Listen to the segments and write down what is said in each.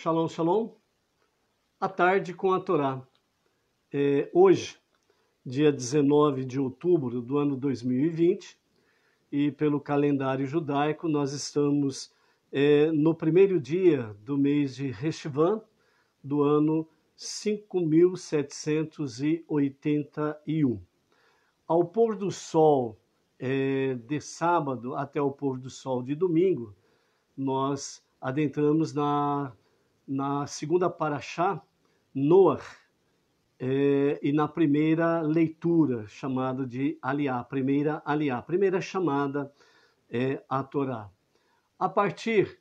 Shalom, shalom. À tarde com a Torá. Hoje, dia 19 de outubro do ano 2020, e pelo calendário judaico, nós estamos no primeiro dia do mês de Reshvan, do ano 5781. Ao pôr do sol de sábado até o pôr do sol de domingo, nós adentramos na segunda paraxá, Noach, e na primeira leitura, chamada de Aliá, primeira chamada a Torá. A partir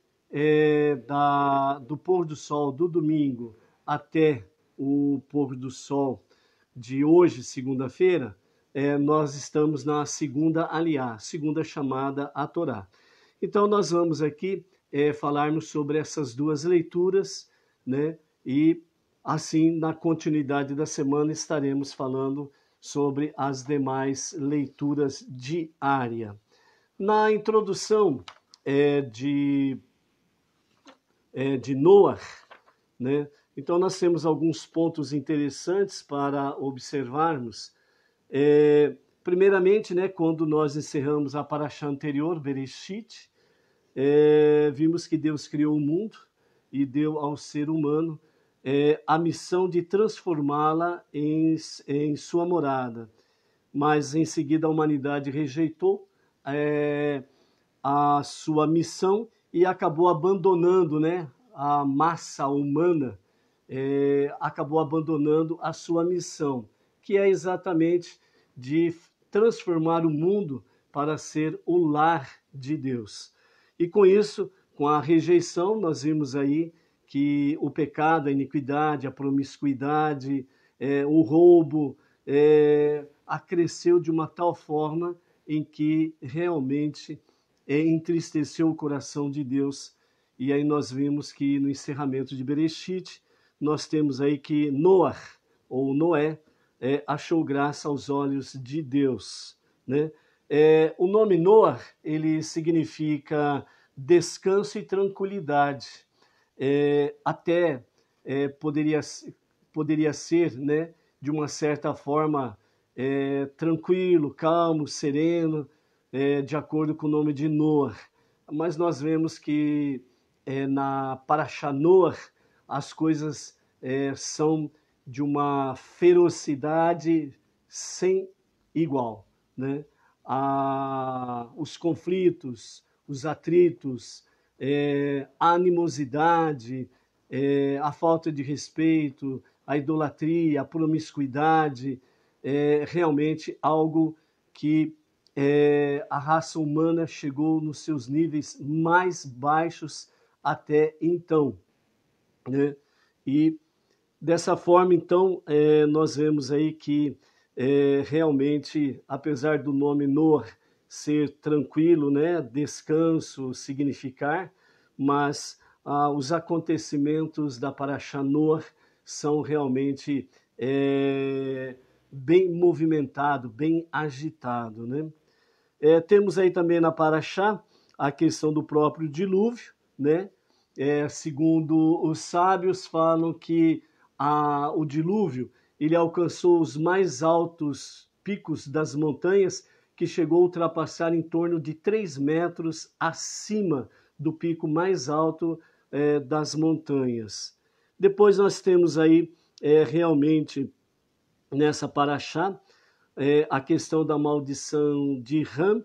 do pôr do sol do domingo até o pôr do sol de hoje, segunda-feira, nós estamos na segunda Aliá, segunda chamada a Torá. Então nós vamos aqui falarmos sobre essas duas leituras, né? E assim, na continuidade da semana, estaremos falando sobre as demais leituras diárias. Na introdução de Noach, né? Então nós temos alguns pontos interessantes para observarmos. Primeiramente, né, quando nós encerramos a paraxá anterior, Bereshit, vimos que Deus criou o mundo e deu ao ser humano a missão de transformá-la em sua morada. Mas em seguida a humanidade rejeitou a sua missão e acabou abandonando, né, a massa humana, acabou abandonando a sua missão, que é exatamente de transformar o mundo para ser o lar de Deus. E com isso, com a rejeição, nós vimos aí que o pecado, a iniquidade, a promiscuidade, o roubo, acresceu de uma tal forma em que realmente entristeceu o coração de Deus. E aí nós vimos que no encerramento de Bereshit, nós temos aí que Noach, ou Noé, achou graça aos olhos de Deus, né? O nome Noach, ele significa descanso e tranquilidade. Até poderia ser, né, de uma certa forma, tranquilo, calmo, sereno, de acordo com o nome de Noach. Mas nós vemos que na Paraxá Noach as coisas são de uma ferocidade sem igual, né? Os conflitos, os atritos, a animosidade, a falta de respeito, a idolatria, a promiscuidade, realmente algo que a raça humana chegou nos seus níveis mais baixos até então, né? E dessa forma, então, nós vemos aí que realmente, apesar do nome Noach ser tranquilo, né, descanso, significar, mas os acontecimentos da Paraxá Noach são realmente bem movimentado, bem agitado, né? Temos aí também na Paraxá a questão do próprio dilúvio, né? Segundo os sábios, falam que o dilúvio ele alcançou os mais altos picos das montanhas, que chegou a ultrapassar em torno de 3 metros acima do pico mais alto das montanhas. Depois nós temos aí realmente nessa paraxá a questão da maldição de Ham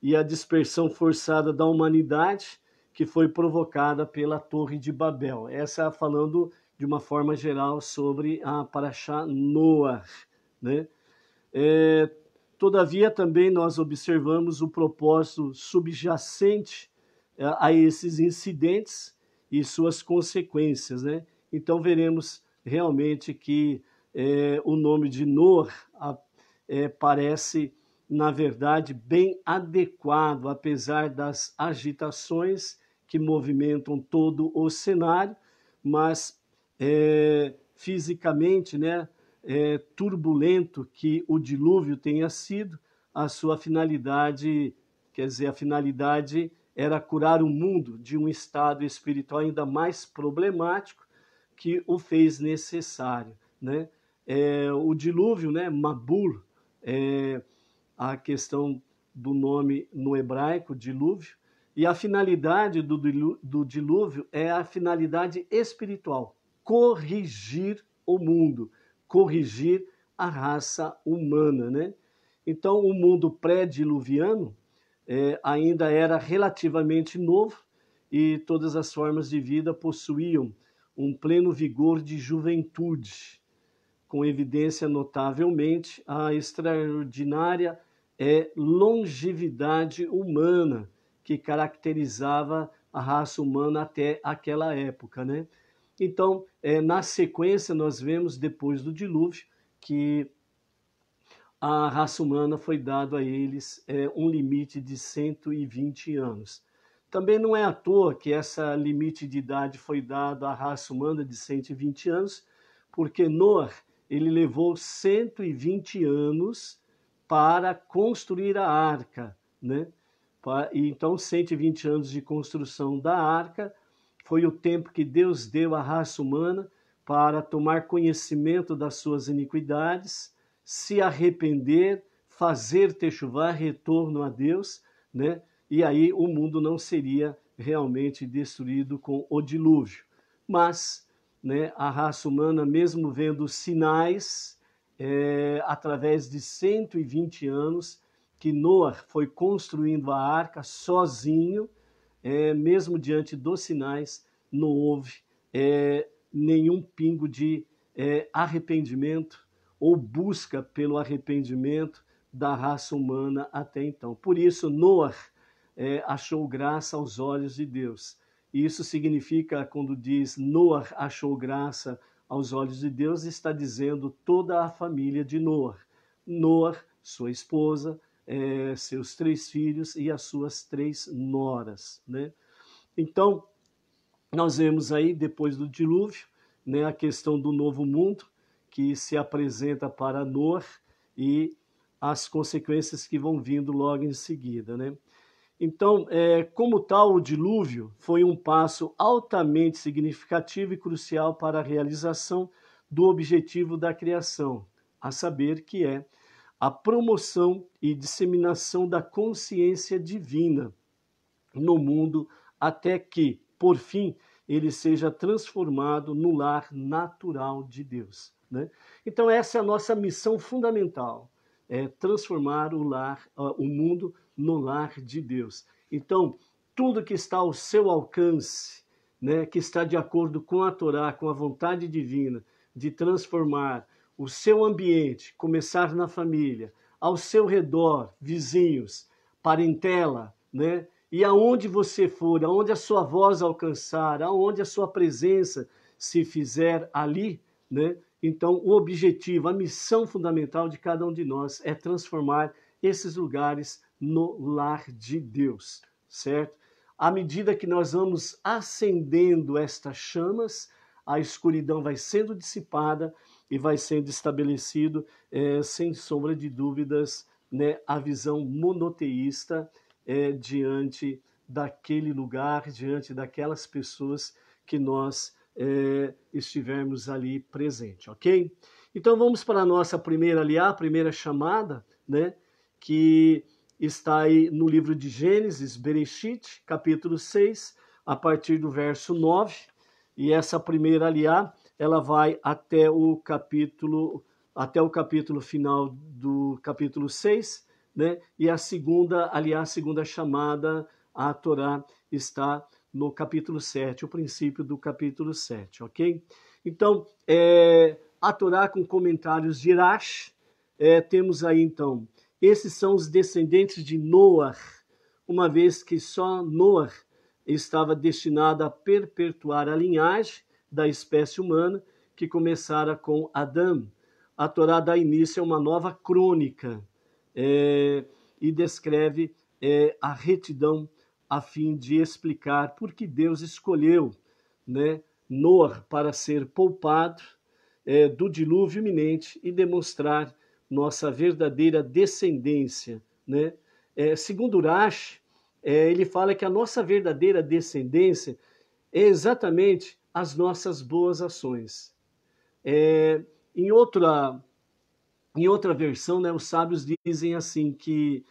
e a dispersão forçada da humanidade, que foi provocada pela Torre de Babel. Essa falando de uma forma geral sobre a Paraxá Noach, né? Todavia, também nós observamos o propósito subjacente a esses incidentes e suas consequências, né? Então, veremos realmente que o nome de Noach parece, na verdade, bem adequado, apesar das agitações que movimentam todo o cenário, mas fisicamente, né, turbulento que o dilúvio tenha sido, a sua finalidade, quer dizer, a finalidade era curar o mundo de um estado espiritual ainda mais problemático, que o fez necessário, né? O dilúvio, né, Mabul, a questão do nome no hebraico, dilúvio, e a finalidade do dilúvio é a finalidade espiritual, corrigir o mundo, corrigir a raça humana, né? Então, o mundo pré-diluviano ainda era relativamente novo e todas as formas de vida possuíam um pleno vigor de juventude, com evidência notavelmente a extraordinária longevidade humana que caracterizava a raça humana até aquela época, né? Então, na sequência, nós vemos, depois do dilúvio, que a raça humana foi dado a eles um limite de 120 anos. Também não é à toa que essa limite de idade foi dado à raça humana de 120 anos, porque Noé, ele levou 120 anos para construir a arca, né? E então, 120 anos de construção da arca foi o tempo que Deus deu à raça humana para tomar conhecimento das suas iniquidades, se arrepender, fazer techuvá, retorno a Deus, né? E aí o mundo não seria realmente destruído com o dilúvio. Mas, né, a raça humana, mesmo vendo sinais, através de 120 anos, que Noé foi construindo a arca sozinho, mesmo diante dos sinais, não houve nenhum pingo de arrependimento ou busca pelo arrependimento da raça humana até então. Por isso, Noé achou graça aos olhos de Deus. E isso significa, quando diz Noé achou graça aos olhos de Deus, está dizendo toda a família de Noé. Noé, sua esposa, seus 3 filhos e as suas 3 noras, né? Então, nós vemos aí, depois do dilúvio, né, a questão do novo mundo, que se apresenta para Noé e as consequências que vão vindo logo em seguida, né? Então, como tal, o dilúvio foi um passo altamente significativo e crucial para a realização do objetivo da criação, a saber que é a promoção e disseminação da consciência divina no mundo, até que, por fim, ele seja transformado no lar natural de Deus, né? Então, essa é a nossa missão fundamental, transformar o mundo no lar de Deus. Então, tudo que está ao seu alcance, né, que está de acordo com a Torá, com a vontade divina, de transformar o seu ambiente, começar na família, ao seu redor, vizinhos, parentela, né? E aonde você for, aonde a sua voz alcançar, aonde a sua presença se fizer ali, né? Então, o objetivo, a missão fundamental de cada um de nós é transformar esses lugares no lar de Deus, certo? À medida que nós vamos acendendo estas chamas, a escuridão vai sendo dissipada e vai sendo estabelecido, sem sombra de dúvidas, né, a visão monoteísta diante daquele lugar, diante daquelas pessoas que nós estivermos ali presente, ok? Então vamos para a nossa primeira aliá, a primeira chamada, né, que está aí no livro de Gênesis, Bereshit, capítulo 6, a partir do verso 9, e essa primeira aliá, ela vai até o capítulo final do capítulo 6, né? E a segunda, aliás, a segunda chamada à Torá está no capítulo 7, o princípio do capítulo 7, ok? Então, a Torá com comentários de Rashi, temos aí então, esses são os descendentes de Noé, uma vez que só Noé estava destinado a perpetuar a linhagem da espécie humana, que começara com Adão. A Torá dá início a uma nova crônica, e descreve a retidão a fim de explicar por que Deus escolheu, né, Noé para ser poupado do dilúvio iminente e demonstrar nossa verdadeira descendência, né? Segundo Rashi, ele fala que a nossa verdadeira descendência é exatamente as nossas boas ações. É, em outra versão, né, os sábios dizem assim que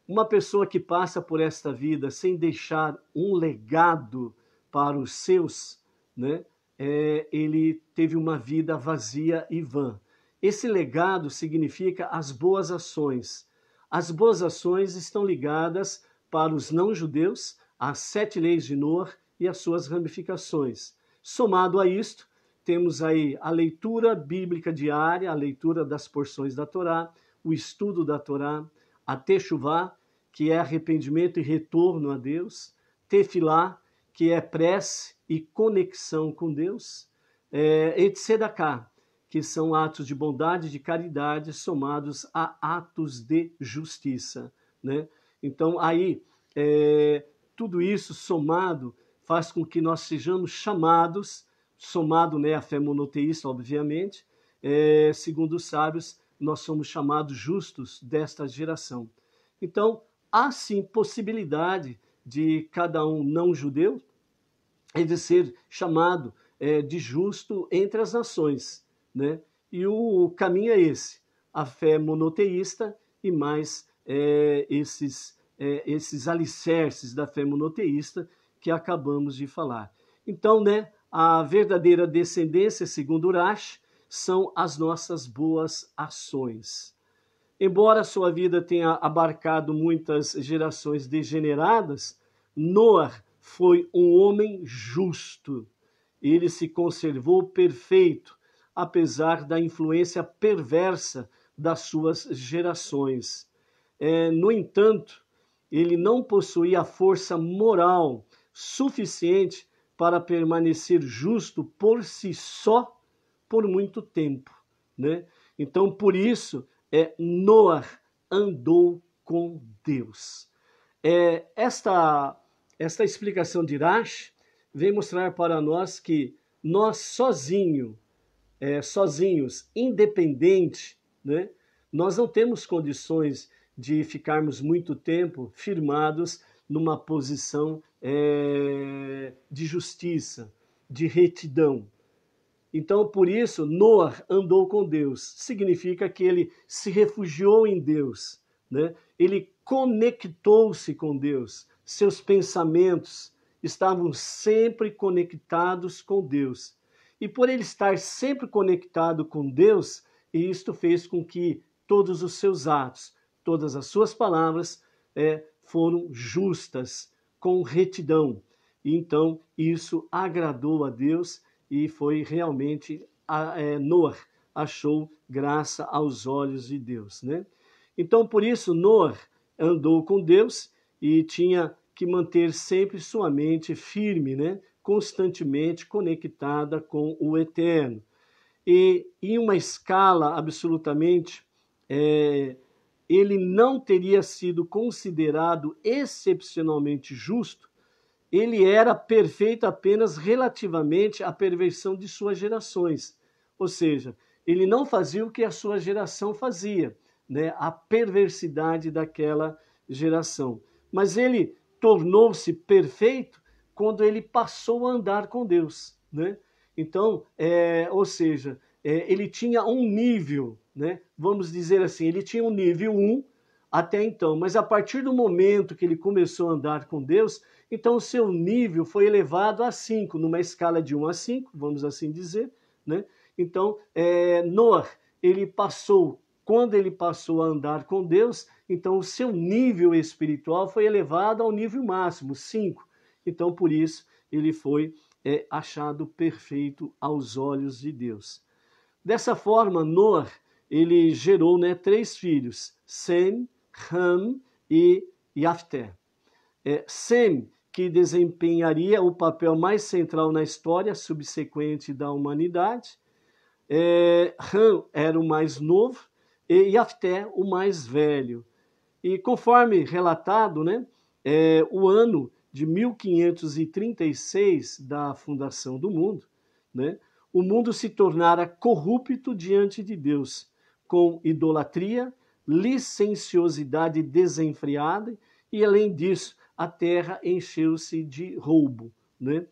uma pessoa que passa por esta vida sem deixar um legado para os seus, né, ele teve uma vida vazia e vã. Esse legado significa as boas ações. As boas ações estão ligadas para os não-judeus, às 7 leis de Noé e as suas ramificações. Somado a isto, temos aí a leitura bíblica diária, a leitura das porções da Torá, o estudo da Torá, a Teshuvá, que é arrependimento e retorno a Deus, Tefilá, que é prece e conexão com Deus, e Tzedakah, que são atos de bondade e de caridade somados a atos de justiça, né? Então, aí, tudo isso somado faz com que nós sejamos chamados, somado, né, a fé monoteísta, obviamente, segundo os sábios, nós somos chamados justos desta geração. Então, há sim possibilidade de cada um não-judeu de ser chamado de justo entre as nações, né? E o caminho é esse, a fé monoteísta e mais esses alicerces da fé monoteísta que acabamos de falar. Então, né, a verdadeira descendência, segundo Urash, são as nossas boas ações. Embora sua vida tenha abarcado muitas gerações degeneradas, Noé foi um homem justo. Ele se conservou perfeito, apesar da influência perversa das suas gerações. No entanto, ele não possuía força moral suficiente para permanecer justo por si só por muito tempo, né? Então, por isso, Noé andou com Deus. Esta explicação de Urash vem mostrar para nós que nós sozinhos, independente, né, nós não temos condições de ficarmos muito tempo firmados numa posição de justiça, de retidão. Então, por isso, Noé andou com Deus. Significa que ele se refugiou em Deus, né? Ele conectou-se com Deus. Seus pensamentos estavam sempre conectados com Deus. E por ele estar sempre conectado com Deus, isto fez com que todos os seus atos, todas as suas palavras foram justas, com retidão. E então, isso agradou a Deus e foi realmente, Noé achou graça aos olhos de Deus, né? Então, por isso, Noé andou com Deus e tinha que manter sempre sua mente firme, né? Constantemente conectada com o Eterno. E em uma escala absolutamente, ele não teria sido considerado excepcionalmente justo, ele era perfeito apenas relativamente à perversão de suas gerações. Ou seja, ele não fazia o que a sua geração fazia, né? A perversidade daquela geração. Mas ele tornou-se perfeito quando ele passou a andar com Deus, né? Então, ou seja, ele tinha um nível, né? Vamos dizer assim, ele tinha um nível 1 até então, mas a partir do momento que ele começou a andar com Deus, então o seu nível foi elevado a 5, numa escala de 1 a 5, vamos assim dizer, né? Então, Noé, quando ele passou a andar com Deus, então o seu nível espiritual foi elevado ao nível máximo, 5. Então, por isso, ele foi achado perfeito aos olhos de Deus. Dessa forma, Noé, ele gerou, né, 3 filhos, Sem, Ham e Yafté. Sem, que desempenharia o papel mais central na história subsequente da humanidade. Ham era o mais novo e Yafté o mais velho. E conforme relatado, né, o ano de 1536 da fundação do mundo, né, o mundo se tornara corrupto diante de Deus, com idolatria, licenciosidade desenfreada e além disso, a terra encheu-se de roubo, né?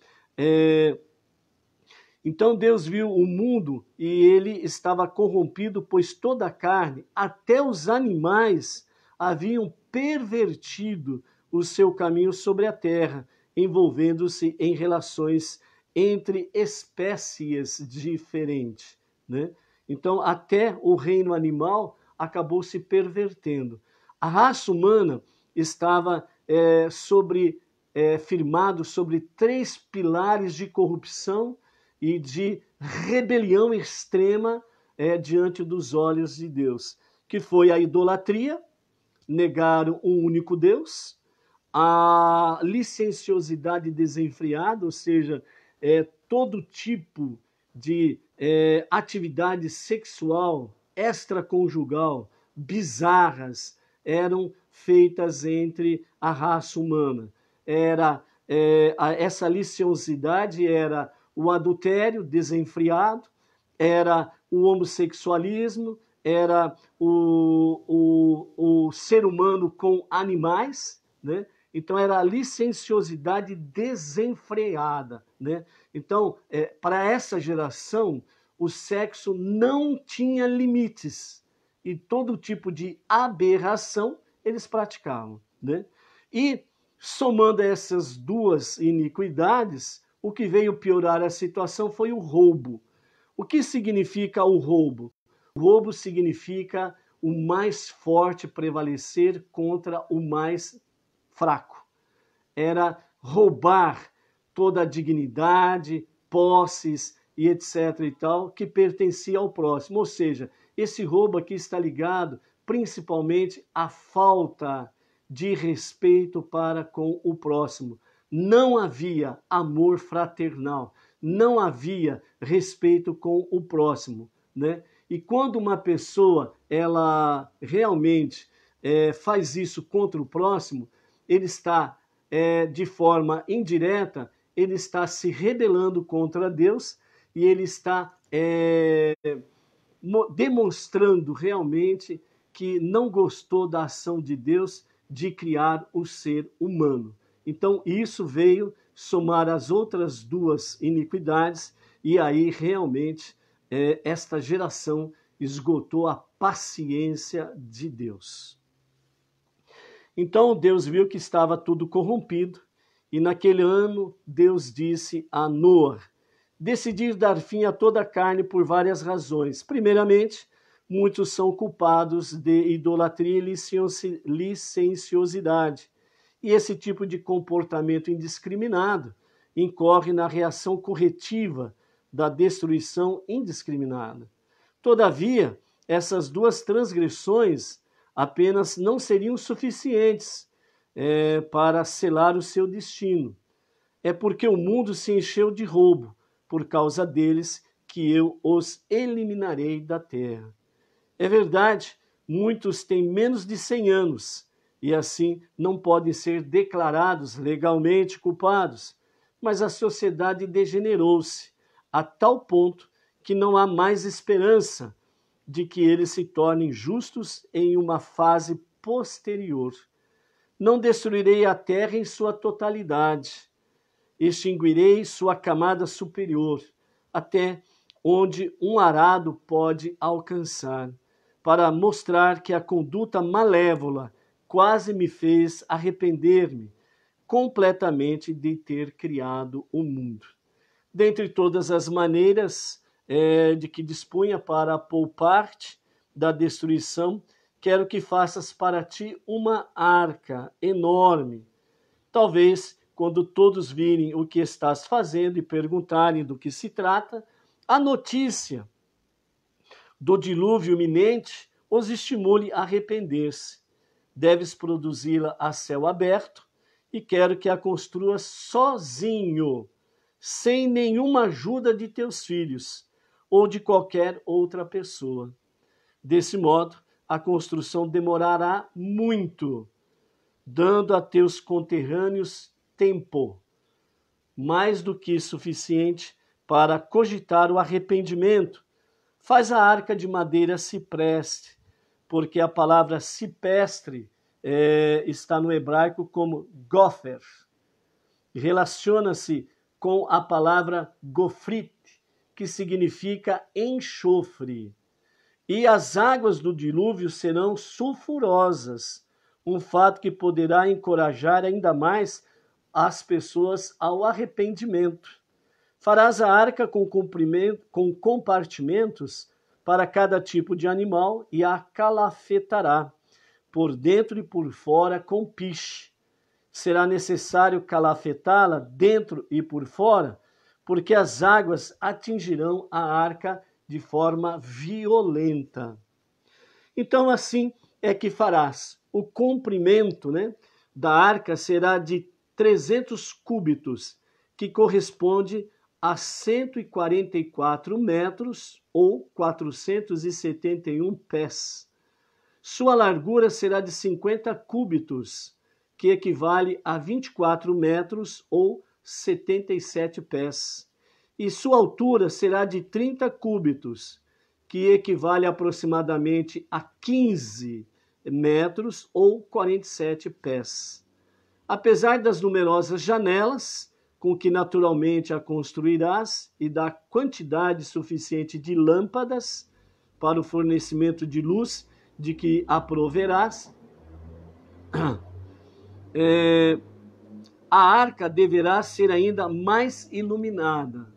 Então Deus viu o mundo e ele estava corrompido, pois toda a carne, até os animais, haviam pervertido o seu caminho sobre a terra, envolvendo-se em relações entre espécies diferentes, né? Então, até o reino animal acabou se pervertendo. A raça humana estava firmado sobre 3 pilares de corrupção e de rebelião extrema diante dos olhos de Deus, que foi a idolatria, negar um único Deus, a licenciosidade desenfreada, ou seja, todo tipo de atividade sexual extraconjugal bizarras eram feitas entre a raça humana. Essa licenciosidade era o adultério desenfreado, era o homossexualismo, era o ser humano com animais, né? Então, era a licenciosidade desenfreada, né? Então, para essa geração, o sexo não tinha limites e todo tipo de aberração eles praticavam, né? E, somando essas duas iniquidades, o que veio piorar a situação foi o roubo. O que significa o roubo? O roubo significa o mais forte prevalecer contra o mais fraco. Era roubar toda a dignidade, posses e etc. e tal, que pertencia ao próximo. Ou seja, esse roubo aqui está ligado principalmente à falta de respeito para com o próximo. Não havia amor fraternal, não havia respeito com o próximo, né? E quando uma pessoa ela realmente faz isso contra o próximo, ele está de forma indireta, ele está se rebelando contra Deus e ele está demonstrando realmente que não gostou da ação de Deus de criar o ser humano. Então, isso veio somar as outras 2 iniquidades, e aí realmente esta geração esgotou a paciência de Deus. Então, Deus viu que estava tudo corrompido, e naquele ano Deus disse a Noé: decidi dar fim a toda a carne por várias razões. Primeiramente, muitos são culpados de idolatria e licenciosidade. E esse tipo de comportamento indiscriminado incorre na reação corretiva da destruição indiscriminada. Todavia, essas 2 transgressões apenas não seriam suficientes para selar o seu destino. É porque o mundo se encheu de roubo, por causa deles que eu os eliminarei da terra. É verdade, muitos têm menos de 100 anos e assim não podem ser declarados legalmente culpados, mas a sociedade degenerou-se a tal ponto que não há mais esperança de que eles se tornem justos em uma fase posterior. Não destruirei a terra em sua totalidade, extinguirei sua camada superior, até onde um arado pode alcançar, para mostrar que a conduta malévola quase me fez arrepender-me completamente de ter criado o mundo. Dentre todas as maneiras de que dispunha para poupar-te da destruição, quero que faças para ti uma arca enorme. Talvez, quando todos virem o que estás fazendo e perguntarem do que se trata, a notícia do dilúvio iminente os estimule a arrepender-se. Deves produzi-la a céu aberto e quero que a construas sozinho, sem nenhuma ajuda de teus filhos ou de qualquer outra pessoa. Desse modo, a construção demorará muito, dando a teus conterrâneos tempo, mais do que suficiente para cogitar o arrependimento. Faz a arca de madeira cipreste, porque a palavra cipestre está no hebraico como gopher. Relaciona-se com a palavra gofrit, que significa enxofre. E as águas do dilúvio serão sulfurosas, um fato que poderá encorajar ainda mais as pessoas ao arrependimento. Farás a arca com compartimentos para cada tipo de animal e a calafetará, por dentro e por fora com piche. Será necessário calafetá-la dentro e por fora, porque as águas atingirão a arca de forma violenta. Então, assim é que farás. O comprimento, da arca será de 300 cúbitos, que corresponde a 144 metros ou 471 pés. Sua largura será de 50 cúbitos, que equivale a 24 metros ou 77 pés. E sua altura será de 30 cúbitos, que equivale aproximadamente a 15 metros ou 47 pés. Apesar das numerosas janelas, com que naturalmente a construirás, e da quantidade suficiente de lâmpadas para o fornecimento de luz de que a proverás, a arca deverá ser ainda mais iluminada.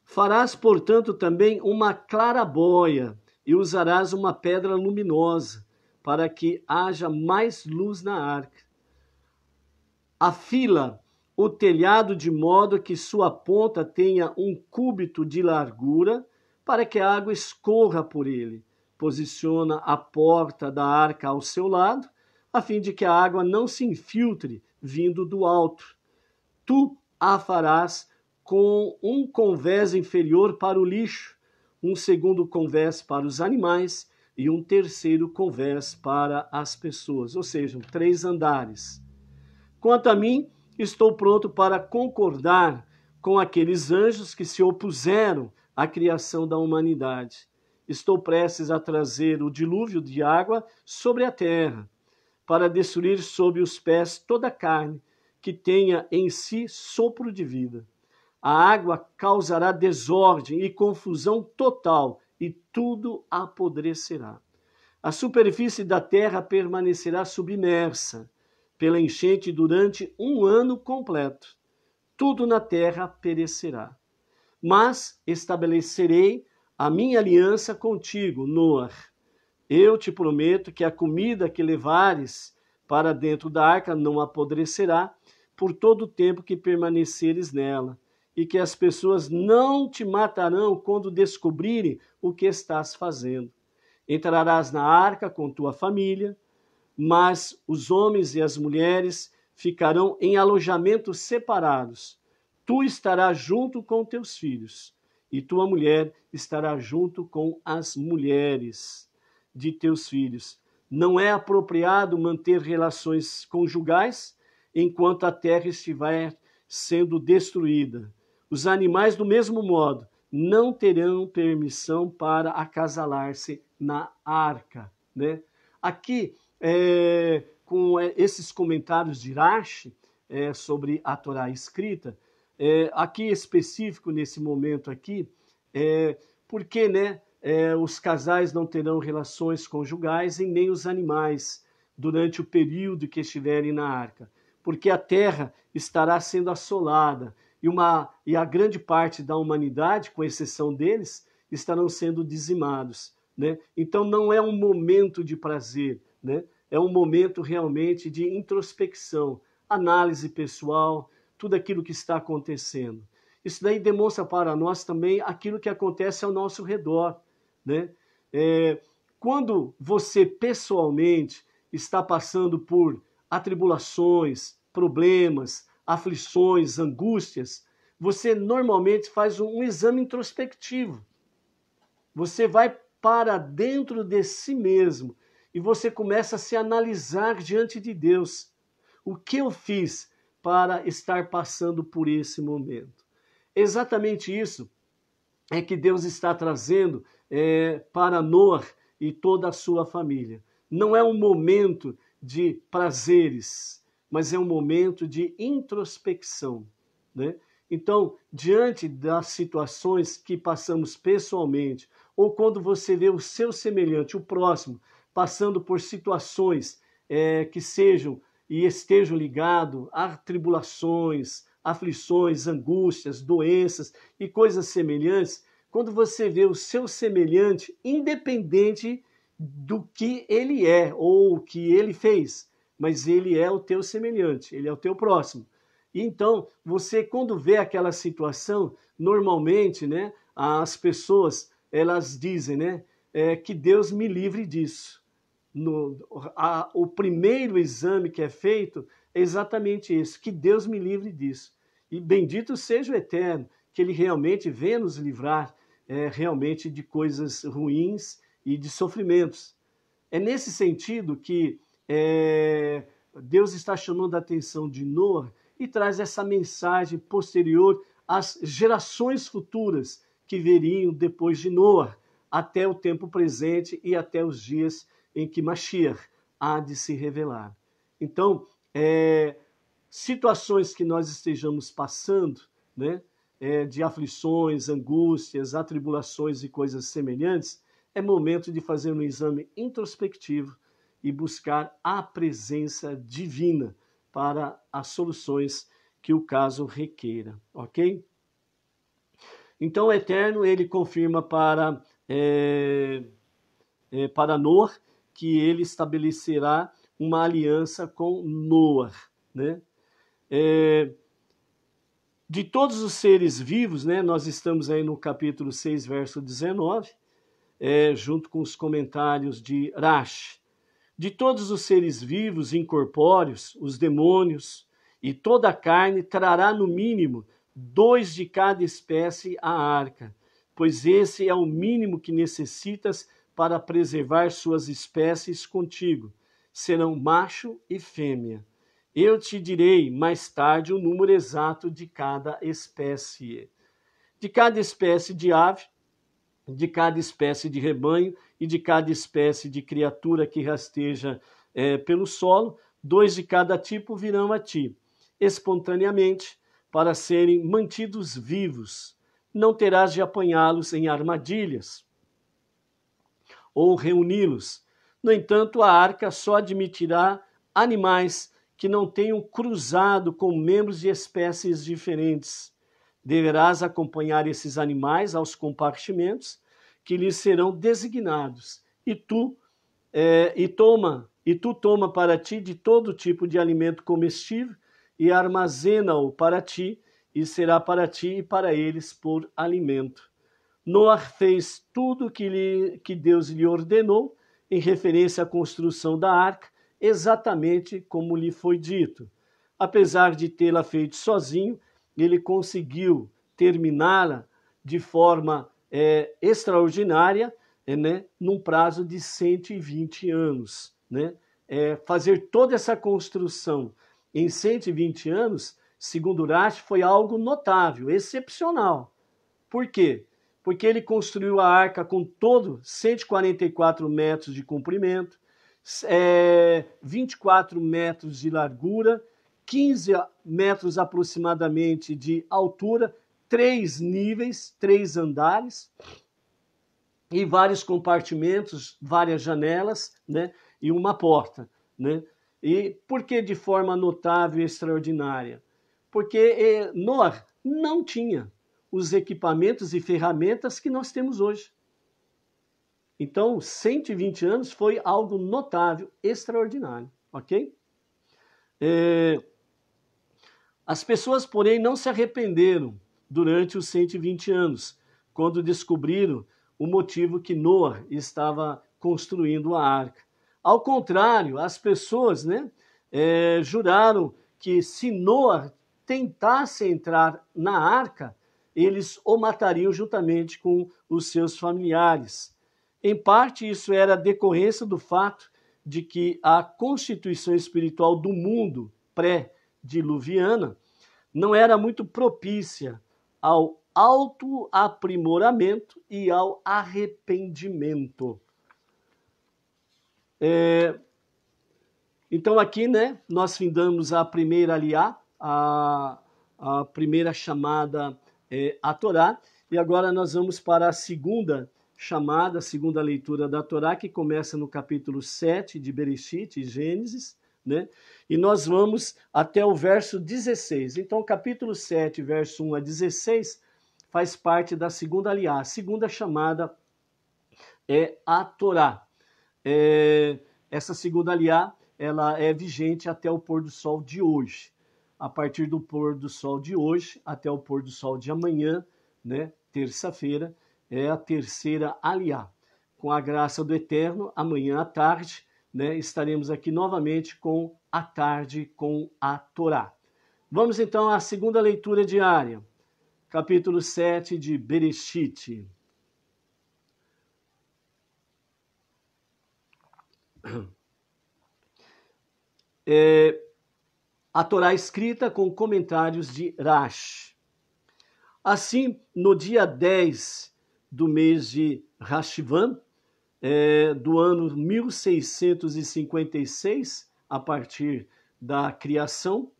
Farás, portanto, também uma clarabóia e usarás uma pedra luminosa para que haja mais luz na arca. Afila o telhado de modo que sua ponta tenha 1 cúbito de largura para que a água escorra por ele. Posiciona a porta da arca ao seu lado, a fim de que a água não se infiltre vindo do alto. Tu a farás com um convés inferior para o lixo, um segundo convés para os animais e um terceiro convés para as pessoas, ou seja, 3 andares. Quanto a mim, estou pronto para concordar com aqueles anjos que se opuseram à criação da humanidade. Estou prestes a trazer o dilúvio de água sobre a terra, para destruir sob os pés toda a carne que tenha em si sopro de vida. A água causará desordem e confusão total, e tudo apodrecerá. A superfície da terra permanecerá submersa pela enchente durante 1 ano completo. Tudo na terra perecerá. Mas estabelecerei a minha aliança contigo, Noé. Eu te prometo que a comida que levares para dentro da arca não apodrecerá por todo o tempo que permaneceres nela, e que as pessoas não te matarão quando descobrirem o que estás fazendo. Entrarás na arca com tua família, mas os homens e as mulheres ficarão em alojamentos separados. Tu estarás junto com teus filhos, e tua mulher estará junto com as mulheres de teus filhos. Não é apropriado manter relações conjugais enquanto a terra estiver sendo destruída. Os animais, do mesmo modo, não terão permissão para acasalar-se na arca. Aqui, com esses comentários de Rashi sobre a Torá escrita, aqui específico nesse momento aqui, porque os casais não terão relações conjugais e nem os animais durante o período que estiverem na arca, porque a terra estará sendo assolada e a grande parte da humanidade, com exceção deles, estarão sendo dizimados. Então não é um momento de prazer, é um momento realmente de introspecção, análise pessoal, tudo aquilo que está acontecendo. Isso daí demonstra para nós também aquilo que acontece ao nosso redor. Quando você pessoalmente está passando por atribulações, problemas, aflições, angústias, você normalmente faz um exame introspectivo. Você vai para dentro de si mesmo e você começa a se analisar diante de Deus. O que eu fiz para estar passando por esse momento? Exatamente isso é que Deus está trazendo para Noé e toda a sua família. Não é um momento de prazeres, mas é um momento de introspecção, né? Então, diante das situações que passamos pessoalmente, ou quando você vê o seu semelhante, o próximo, passando por situações que sejam e estejam ligados a tribulações, aflições, angústias, doenças e coisas semelhantes, quando você vê o seu semelhante, independente do que ele é ou o que ele fez, mas ele é o teu semelhante, ele é o teu próximo. Então, você quando vê aquela situação, normalmente, né, as pessoas, elas dizem, né, que Deus me livre disso. O primeiro exame que é feito é exatamente isso, que Deus me livre disso. E bendito seja o Eterno, que Ele realmente venha nos livrar realmente de coisas ruins e de sofrimentos. É nesse sentido que Deus está chamando a atenção de Noé e traz essa mensagem posterior às gerações futuras que viriam depois de Noé, até o tempo presente e até os dias em que Mashiach há de se revelar. Então, situações que nós estejamos passando, né, de aflições, angústias, atribulações e coisas semelhantes, é momento de fazer um exame introspectivo e buscar a presença divina para as soluções que o caso requeira, ok? Então o Eterno, ele confirma para Noé que ele estabelecerá uma aliança com Noé, né? De todos os seres vivos, né, nós estamos aí no capítulo 6, verso 19, junto com os comentários de Rashi. De todos os seres vivos incorpóreos, os demônios e toda a carne trará no mínimo 2 de cada espécie à arca, pois esse é o mínimo que necessitas para preservar suas espécies contigo. Serão macho e fêmea. Eu te direi mais tarde o número exato de cada espécie. De cada espécie de ave, de cada espécie de rebanho e de cada espécie de criatura que rasteja pelo solo, 2 de cada tipo virão a ti, espontaneamente, para serem mantidos vivos. Não terás de apanhá-los em armadilhas ou reuni-los. No entanto, a arca só admitirá animais que não tenham cruzado com membros de espécies diferentes. Deverás acompanhar esses animais aos compartimentos que lhes serão designados, e tu toma para ti de todo tipo de alimento comestível e armazena-o para ti, e será para ti e para eles por alimento. Noé fez tudo que Deus lhe ordenou em referência à construção da arca, exatamente como lhe foi dito. Apesar de tê-la feito sozinho, ele conseguiu terminá-la de forma extraordinária, né, num prazo de 120 anos. Né? Fazer toda essa construção em 120 anos, segundo Rashi, foi algo notável, excepcional. Por quê? Porque ele construiu a arca com todo 144 metros de comprimento, 24 metros de largura, 15 metros aproximadamente de altura, 3 níveis, 3 andares, e vários compartimentos, várias janelas, né, e uma porta. Né? E por que de forma notável e extraordinária? Porque Noé não tinha os equipamentos e ferramentas que nós temos hoje. Então, 120 anos foi algo notável, extraordinário, ok? As pessoas, porém, não se arrependeram durante os 120 anos, quando descobriram o motivo que Noé estava construindo a arca. Ao contrário, as pessoas, né, juraram que se Noé tentasse entrar na arca, eles o matariam juntamente com os seus familiares. Em parte, isso era decorrência do fato de que a constituição espiritual do mundo pré-diluviana não era muito propícia ao autoaprimoramento e ao arrependimento. Então aqui, né, nós findamos a primeira aliá, a primeira chamada à Torá, e agora nós vamos para a segunda chamada, a segunda leitura da Torá, que começa no capítulo 7 de Bereshit, Gênesis, né? E nós vamos até o verso 16. Então, capítulo 7, verso 1 a 16, faz parte da segunda aliá. A segunda chamada é a Torá. Essa segunda aliá, ela é vigente até o pôr do sol de hoje. A partir do pôr do sol de hoje até o pôr do sol de amanhã, né, terça-feira, é a terceira aliá. Com a graça do Eterno, amanhã à tarde, né, estaremos aqui novamente com a tarde com a Torá. Vamos então à segunda leitura diária, capítulo 7 de Bereshit. A Torá escrita com comentários de Rashi. Assim, no dia 10 do mês de Rashivan, do ano 1656, a partir da criação,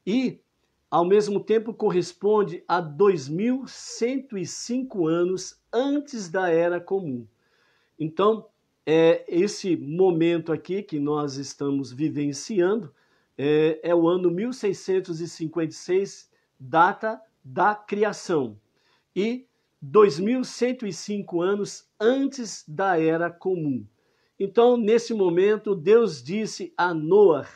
e, ao mesmo tempo, corresponde a 2105 anos antes da Era Comum. Então, esse momento aqui que nós estamos vivenciando é o ano 1656, data da criação, e 2105 anos antes da Era Comum. Então, nesse momento, Deus disse a Noé: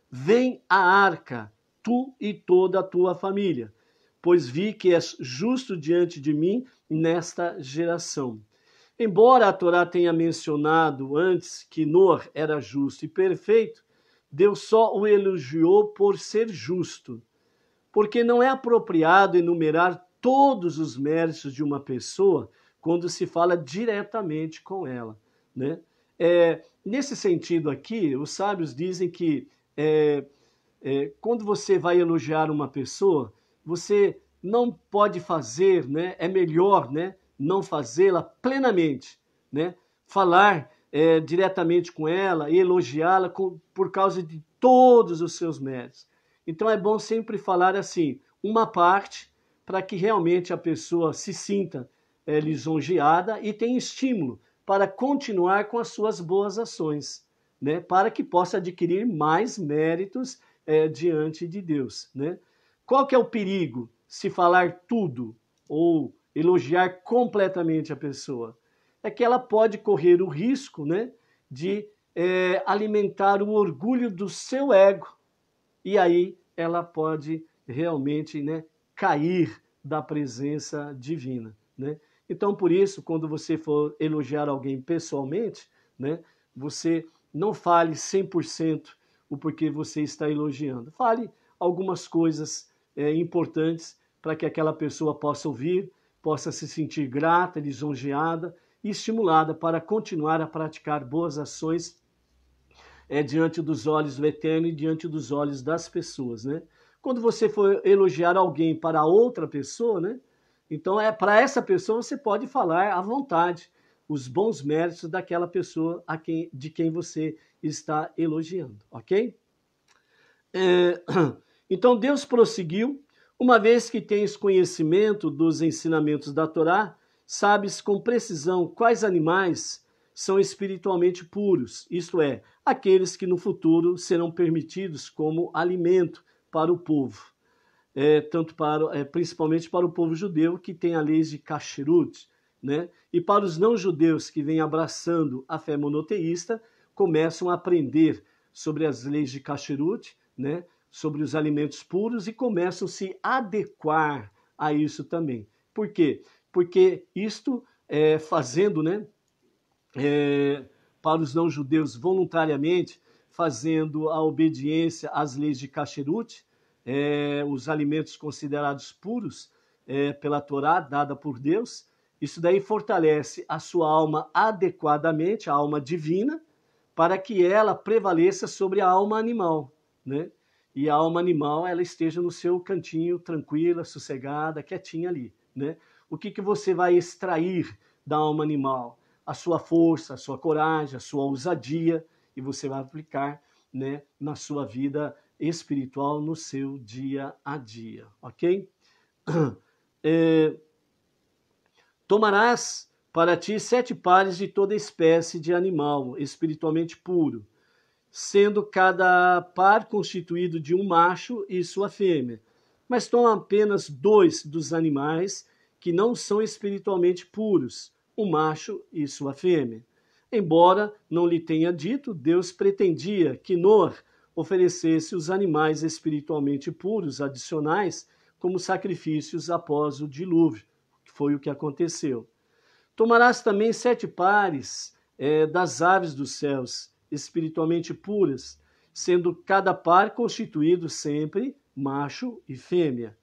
vem à arca, tu e toda a tua família, pois vi que és justo diante de mim nesta geração. Embora a Torá tenha mencionado antes que Noé era justo e perfeito, Deus só o elogiou por ser justo, porque não é apropriado enumerar todos os méritos de uma pessoa quando se fala diretamente com ela, né? Nesse sentido aqui, os sábios dizem que quando você vai elogiar uma pessoa, você não pode fazer, né? É melhor, né, não fazê-la plenamente, né? Falar diretamente com ela e elogiá-la por causa de todos os seus méritos. Então é bom sempre falar assim, uma parte, para que realmente a pessoa se sinta lisonjeada e tenha estímulo para continuar com as suas boas ações, né? Para que possa adquirir mais méritos diante de Deus, né? Qual que é o perigo se falar tudo ou elogiar completamente a pessoa? É que ela pode correr o risco, né, de alimentar o orgulho do seu ego, e aí ela pode realmente, né, cair da presença divina, né? Então, por isso, quando você for elogiar alguém pessoalmente, né, você não fale 100% o porquê você está elogiando. Fale algumas coisas importantes para que aquela pessoa possa ouvir, possa se sentir grata, lisonjeada e estimulada para continuar a praticar boas ações diante dos olhos do Eterno e diante dos olhos das pessoas, né? Quando você for elogiar alguém para outra pessoa, né? Então, para essa pessoa você pode falar à vontade os bons méritos daquela pessoa de quem você está elogiando, ok? Então, Deus prosseguiu: uma vez que tens conhecimento dos ensinamentos da Torá, sabes com precisão quais animais são espiritualmente puros, isto é, aqueles que no futuro serão permitidos como alimento para o povo, principalmente para o povo judeu, que tem a lei de Kasherut, né? E para os não-judeus que vêm abraçando a fé monoteísta, começam a aprender sobre as leis de Kasherut, né? Sobre os alimentos puros, e começam a se adequar a isso também. Por quê? Porque isto fazendo, né? Para os não-judeus voluntariamente, fazendo a obediência às leis de Kasherut, os alimentos considerados puros pela Torá, dada por Deus, isso daí fortalece a sua alma adequadamente, a alma divina, para que ela prevaleça sobre a alma animal, né? E a alma animal, ela esteja no seu cantinho, tranquila, sossegada, quietinha ali, né? O que você vai extrair da alma animal? a sua força, a sua coragem, a sua ousadia, e você vai aplicar, né, na sua vida espiritual, no seu dia a dia, ok? Tomarás para ti 7 pares de toda espécie de animal espiritualmente puro, sendo cada par constituído de um macho e sua fêmea. Mas toma apenas 2 dos animais que não são espiritualmente puros, o macho e sua fêmea. Embora não lhe tenha dito, Deus pretendia que Noé oferecesse os animais espiritualmente puros adicionais como sacrifícios após o dilúvio, que foi o que aconteceu. Tomarás também 7 pares das aves dos céus, espiritualmente puras, sendo cada par constituído sempre macho e fêmea,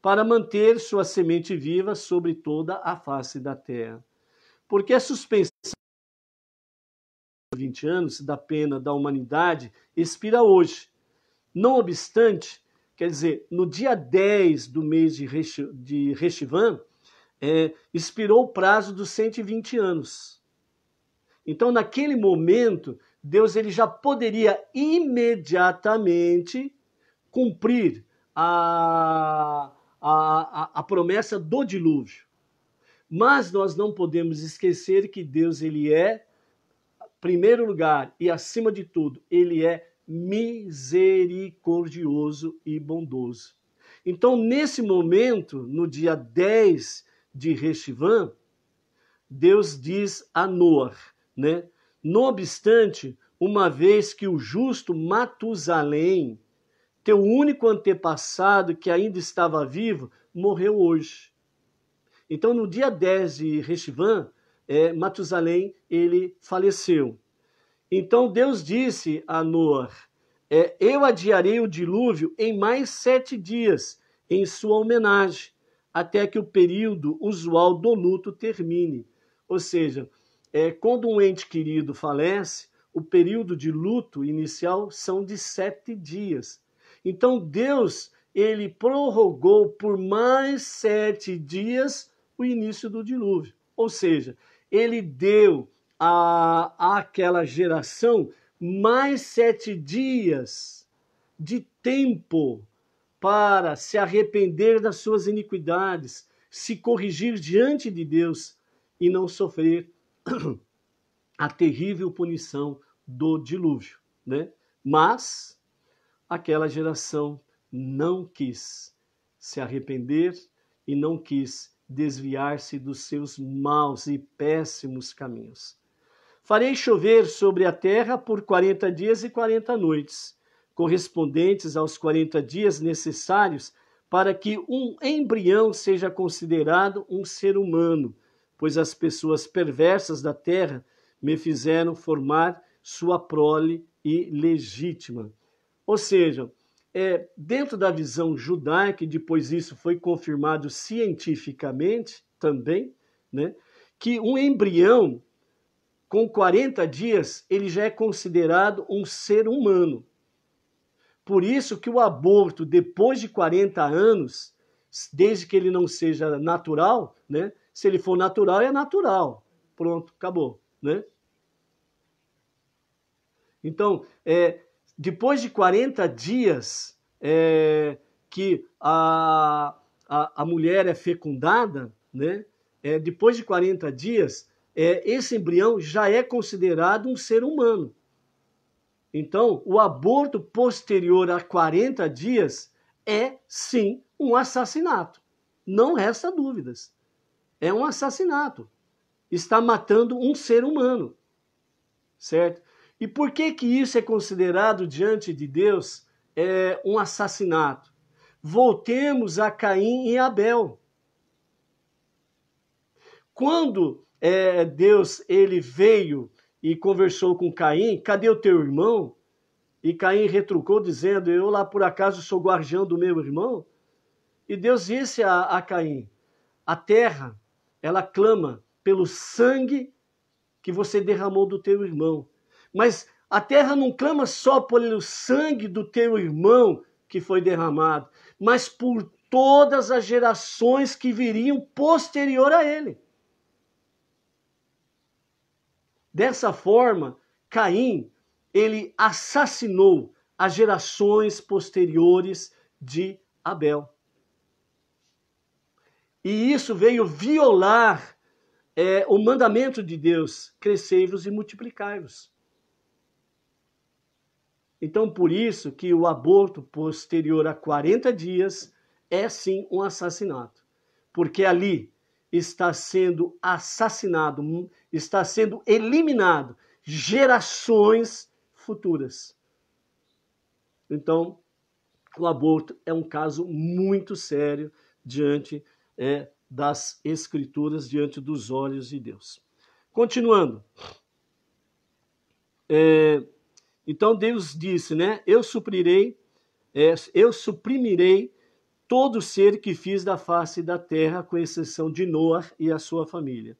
para manter sua semente viva sobre toda a face da terra. Porque a suspensão de 20 anos da pena da humanidade expira hoje. Não obstante, quer dizer, no dia 10 do mês de Rechivan, expirou o prazo dos 120 anos. Então, naquele momento, Deus ele já poderia imediatamente cumprir a promessa do dilúvio. Mas nós não podemos esquecer que Deus ele é, em primeiro lugar e acima de tudo, ele é misericordioso e bondoso. Então, nesse momento, no dia 10 de Rechivan, Deus diz a Noé, né? Não obstante, uma vez que o justo Matusalém, teu único antepassado que ainda estava vivo, morreu hoje. Então, no dia 10 de Rechivan, Matusalém, ele faleceu. Então, Deus disse a Noé, eu adiarei o dilúvio em mais 7 dias, em sua homenagem, até que o período usual do luto termine. Ou seja, quando um ente querido falece, o período de luto inicial são de 7 dias. Então, Deus, ele prorrogou por mais 7 dias o início do dilúvio. Ou seja, ele deu àquela geração mais 7 dias de tempo para se arrepender das suas iniquidades, se corrigir diante de Deus e não sofrer a terrível punição do dilúvio, né? Mas aquela geração não quis se arrepender e não quis desviar-se dos seus maus e péssimos caminhos. Farei chover sobre a terra por 40 dias e 40 noites, correspondentes aos 40 dias necessários para que um embrião seja considerado um ser humano, pois as pessoas perversas da terra me fizeram formar sua prole ilegítima. Ou seja, dentro da visão judaica, e depois isso foi confirmado cientificamente também, né, que um embrião com 40 dias, ele já é considerado um ser humano. Por isso que o aborto, depois de 40 anos, desde que ele não seja natural, né, se ele for natural, é natural. Pronto, acabou, né? Então, depois de 40 dias que a mulher é fecundada, né? Depois de 40 dias, esse embrião já é considerado um ser humano. Então, o aborto posterior a 40 dias é, sim, um assassinato. Não resta dúvidas. É um assassinato. Está matando um ser humano. Certo? E por que isso é considerado diante de Deus um assassinato? Voltemos a Caim e Abel. Quando Deus ele veio e conversou com Caim, cadê o teu irmão? E Caim retrucou dizendo, eu lá por acaso sou guardião do meu irmão? E Deus disse a Caim, a terra, ela clama pelo sangue que você derramou do teu irmão. Mas a terra não clama só pelo sangue do teu irmão que foi derramado, mas por todas as gerações que viriam posterior a ele. Dessa forma, Caim, ele assassinou as gerações posteriores de Abel. E isso veio violar o mandamento de Deus, crescei-vos e multiplicai-vos. Então, por isso que o aborto posterior a 40 dias é sim um assassinato. Porque ali está sendo assassinado, está sendo eliminado gerações futuras. Então, o aborto é um caso muito sério diante das Escrituras, diante dos olhos de Deus. Continuando. Então Deus disse, né? Eu suprimirei todo ser que fiz da face da terra, com exceção de Noé e a sua família.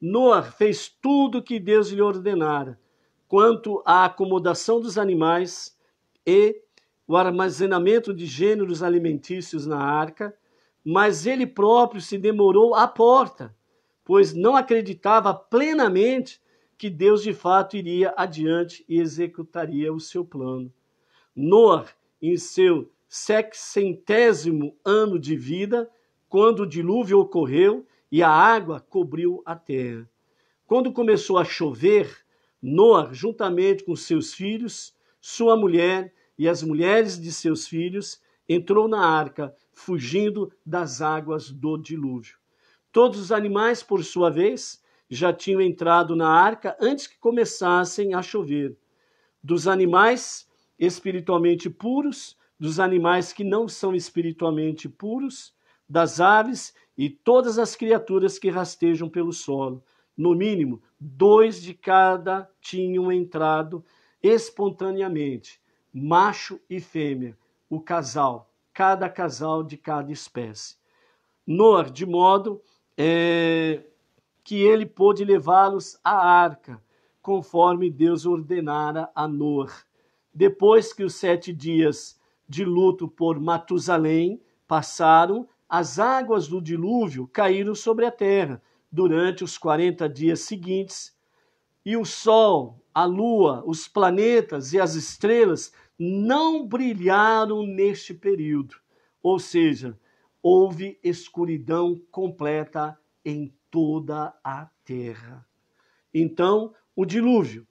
Noé fez tudo o que Deus lhe ordenara, quanto à acomodação dos animais e o armazenamento de gêneros alimentícios na arca, mas ele próprio se demorou à porta, pois não acreditava plenamente que Deus de fato iria adiante e executaria o seu plano. Noé, em seu 600º ano de vida, quando o dilúvio ocorreu e a água cobriu a terra. Quando começou a chover, Noé, juntamente com seus filhos, sua mulher e as mulheres de seus filhos, entrou na arca, fugindo das águas do dilúvio. Todos os animais, por sua vez, já tinham entrado na arca antes que começassem a chover. Dos animais espiritualmente puros, dos animais que não são espiritualmente puros, das aves e todas as criaturas que rastejam pelo solo. No mínimo, 2 de cada tinham entrado espontaneamente, macho e fêmea, o casal, cada casal de cada espécie. Noé, de modo que ele pôde levá-los à arca, conforme Deus ordenara a Noé. Depois que os 7 dias de luto por Matusalém passaram, as águas do dilúvio caíram sobre a terra durante os 40 dias seguintes, e o sol, a lua, os planetas e as estrelas não brilharam neste período. Ou seja, houve escuridão completa em toda a terra. Então, o dilúvio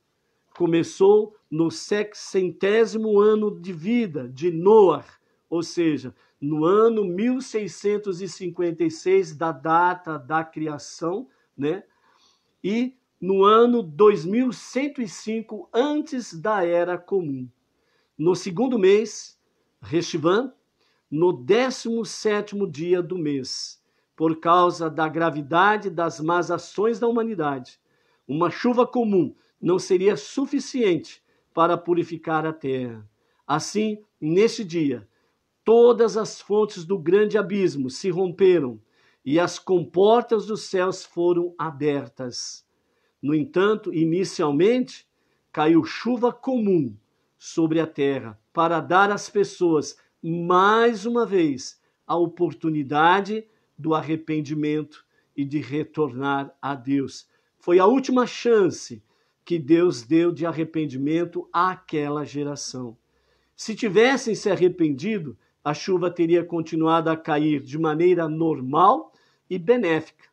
começou no 600º ano de vida de Noé, ou seja, no ano 1656 da data da criação, né? E no ano 2105 antes da Era Comum. No segundo mês, Reshvan, no 17º dia do mês, por causa da gravidade das más ações da humanidade, uma chuva comum não seria suficiente para purificar a terra. Assim, neste dia, todas as fontes do grande abismo se romperam e as comportas dos céus foram abertas. No entanto, inicialmente, caiu chuva comum sobre a terra para dar às pessoas, mais uma vez, a oportunidade do arrependimento e de retornar a Deus. Foi a última chance que Deus deu de arrependimento àquela geração. Se tivessem se arrependido, a chuva teria continuado a cair de maneira normal e benéfica.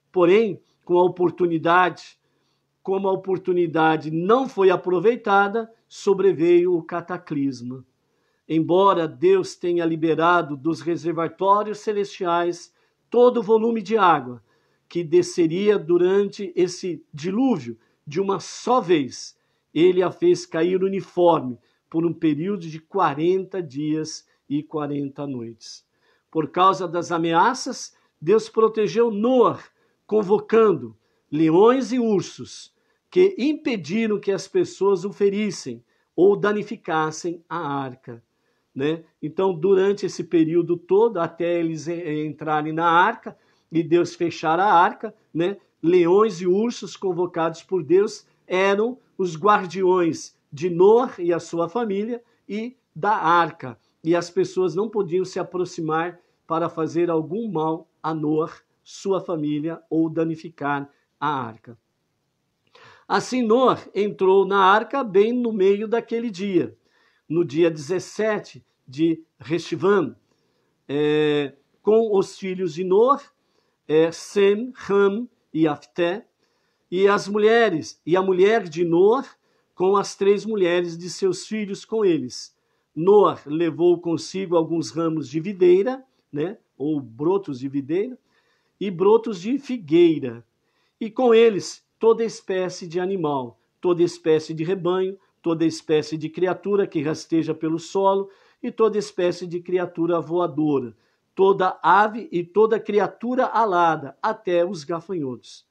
Porém, como a oportunidade não foi aproveitada, sobreveio o cataclisma. Embora Deus tenha liberado dos reservatórios celestiais todo o volume de água que desceria durante esse dilúvio de uma só vez, ele a fez cair uniforme por um período de 40 dias e 40 noites. Por causa das ameaças, Deus protegeu Noé, convocando leões e ursos, que impediram que as pessoas o ferissem ou danificassem a arca. Né? Então, durante esse período todo, até eles entrarem na arca e Deus fechar a arca, né? Leões e ursos convocados por Deus eram os guardiões de Noé e a sua família e da arca. E as pessoas não podiam se aproximar para fazer algum mal a Noé, sua família ou danificar a arca. Assim, Noé entrou na arca bem no meio daquele dia, no dia 17 de Reshvan, com os filhos de Noé, Sem, Ham e Afté, e as mulheres, e a mulher de Noé, com as 3 mulheres de seus filhos com eles. Noé levou consigo alguns ramos de videira, né, ou brotos de videira, e brotos de figueira, e com eles toda espécie de animal, toda espécie de rebanho, toda espécie de criatura que rasteja pelo solo, e toda espécie de criatura voadora, toda ave e toda criatura alada, até os gafanhotos.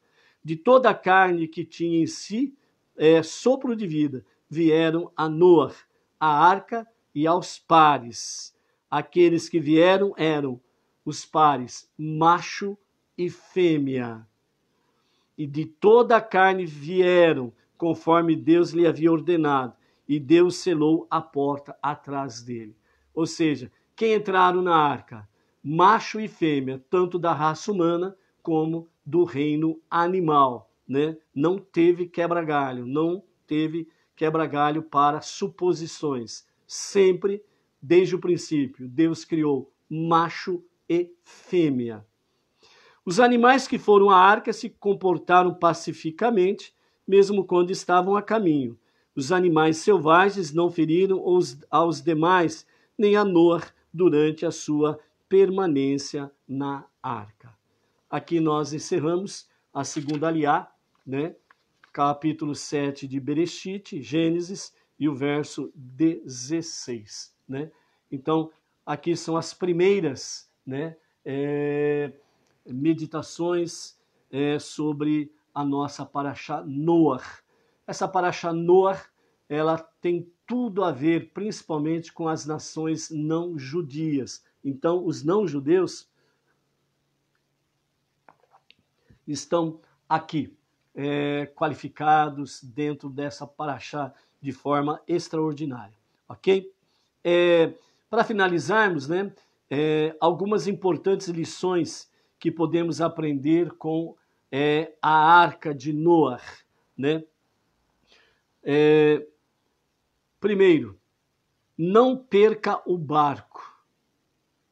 De toda a carne que tinha em si sopro de vida, vieram a Noé, a arca e aos pares. Aqueles que vieram eram os pares, macho e fêmea. E de toda a carne vieram, conforme Deus lhe havia ordenado, e Deus selou a porta atrás dele. Ou seja, quem entraram na arca? Macho e fêmea, tanto da raça humana como do reino animal, né? Não teve quebra-galho, não teve quebra-galho para suposições. Sempre, desde o princípio, Deus criou macho e fêmea. Os animais que foram à arca se comportaram pacificamente, mesmo quando estavam a caminho. Os animais selvagens não feriram aos demais, nem a Noé durante a sua permanência na arca. Aqui nós encerramos a segunda aliá, né? Capítulo 7 de Bereshit, Gênesis, e o verso 16. Né? Então, aqui são as primeiras, né, meditações sobre a nossa Parashá Noé. Essa Parashá Noé, ela tem tudo a ver, principalmente, com as nações não judias. Então, os não judeus estão aqui, qualificados dentro dessa Parashá de forma extraordinária, ok? Para finalizarmos, né, algumas importantes lições que podemos aprender com a Arca de Noé, né? Primeiro, não perca o barco,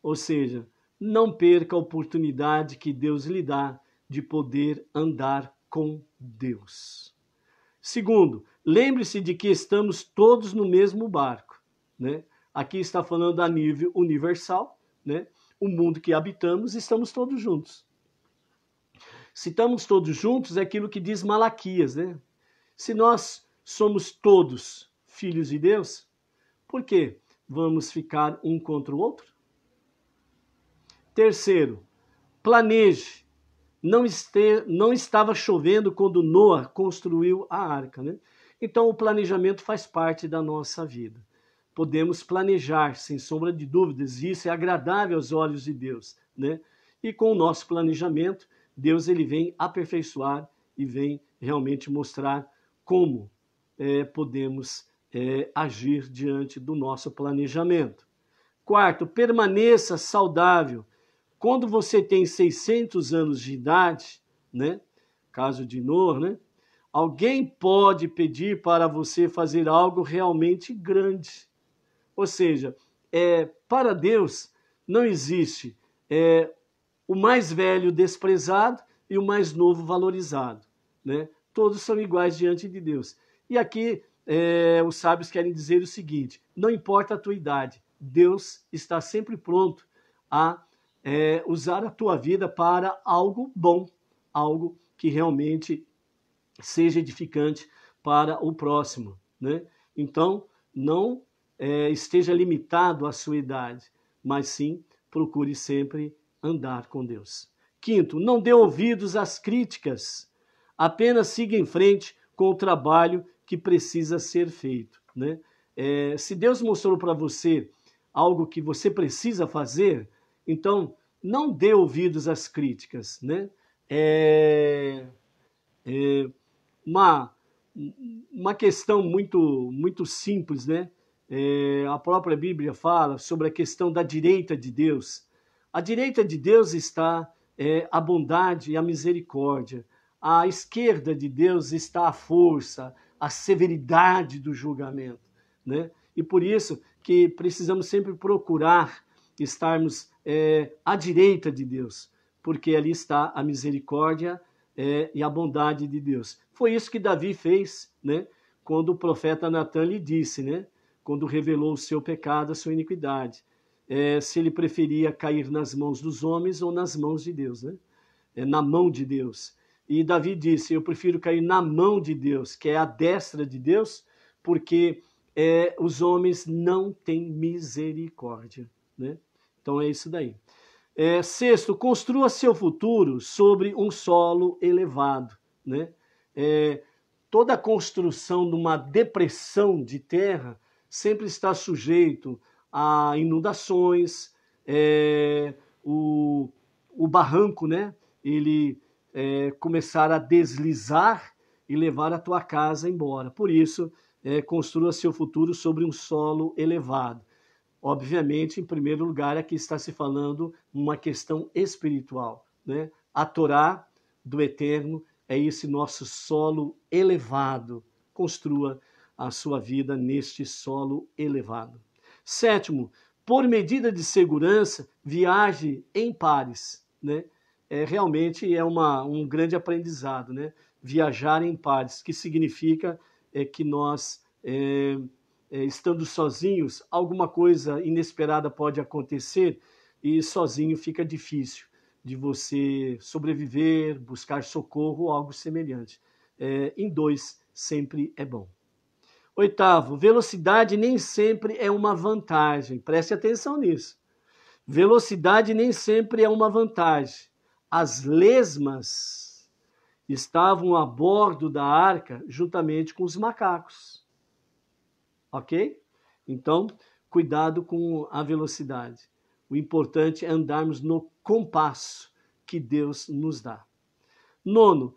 ou seja, não perca a oportunidade que Deus lhe dá de poder andar com Deus. Segundo, lembre-se de que estamos todos no mesmo barco, né? Aqui está falando a nível universal, né? O mundo que habitamos, estamos todos juntos. Se estamos todos juntos, é aquilo que diz Malaquias, né? Se nós somos todos filhos de Deus, por que vamos ficar um contra o outro? Terceiro, planeje. Não estava chovendo quando Noé construiu a arca, né? Então o planejamento faz parte da nossa vida. Podemos planejar, sem sombra de dúvidas, isso é agradável aos olhos de Deus, né? E com o nosso planejamento, Deus ele vem aperfeiçoar e vem realmente mostrar como podemos agir diante do nosso planejamento. Quarto, permaneça saudável. Quando você tem 600 anos de idade, né? Caso de Noé, né? Alguém pode pedir para você fazer algo realmente grande. Ou seja, para Deus não existe o mais velho desprezado e o mais novo valorizado, né? Todos são iguais diante de Deus. E aqui os sábios querem dizer o seguinte: não importa a tua idade, Deus está sempre pronto a usar a tua vida para algo bom, algo que realmente seja edificante para o próximo, né? Então, não esteja limitado à sua idade, mas sim procure sempre andar com Deus. Quinto, não dê ouvidos às críticas, apenas siga em frente com o trabalho que precisa ser feito, né? Se Deus mostrou para você algo que você precisa fazer, então não dê ouvidos às críticas, né? Uma questão muito simples, né? A própria Bíblia fala sobre a questão da direita de Deus. À direita de Deus está a bondade e a misericórdia. à esquerda de Deus está a força, a severidade do julgamento, né? E por isso que precisamos sempre procurar estarmos à direita de Deus, porque ali está a misericórdia e a bondade de Deus. Foi isso que Davi fez, né? Quando o profeta Natan lhe disse, né? Quando revelou o seu pecado, a sua iniquidade. Se ele preferia cair nas mãos dos homens ou nas mãos de Deus, né? Na mão de Deus. E Davi disse, eu prefiro cair na mão de Deus, que é a destra de Deus, porque os homens não têm misericórdia, né? Então é isso daí. Sexto, construa seu futuro sobre um solo elevado, né? Toda a construção de uma depressão de terra sempre está sujeito a inundações, o barranco, né? Ele começar a deslizar e levar a tua casa embora. Por isso, construa seu futuro sobre um solo elevado. Obviamente, em primeiro lugar, aqui está se falando uma questão espiritual, né? A Torá do Eterno é esse nosso solo elevado. Construa a sua vida neste solo elevado. Sétimo, por medida de segurança, viaje em pares, né? Realmente é um grande aprendizado, né? Viajar em pares, que significa que nós, estando sozinhos, alguma coisa inesperada pode acontecer e sozinho fica difícil de você sobreviver, buscar socorro ou algo semelhante. Em dois sempre é bom. Oitavo, velocidade nem sempre é uma vantagem. Preste atenção nisso. Velocidade nem sempre é uma vantagem. As lesmas estavam a bordo da arca juntamente com os macacos. Ok? Então, cuidado com a velocidade. O importante é andarmos no compasso que Deus nos dá. Nono,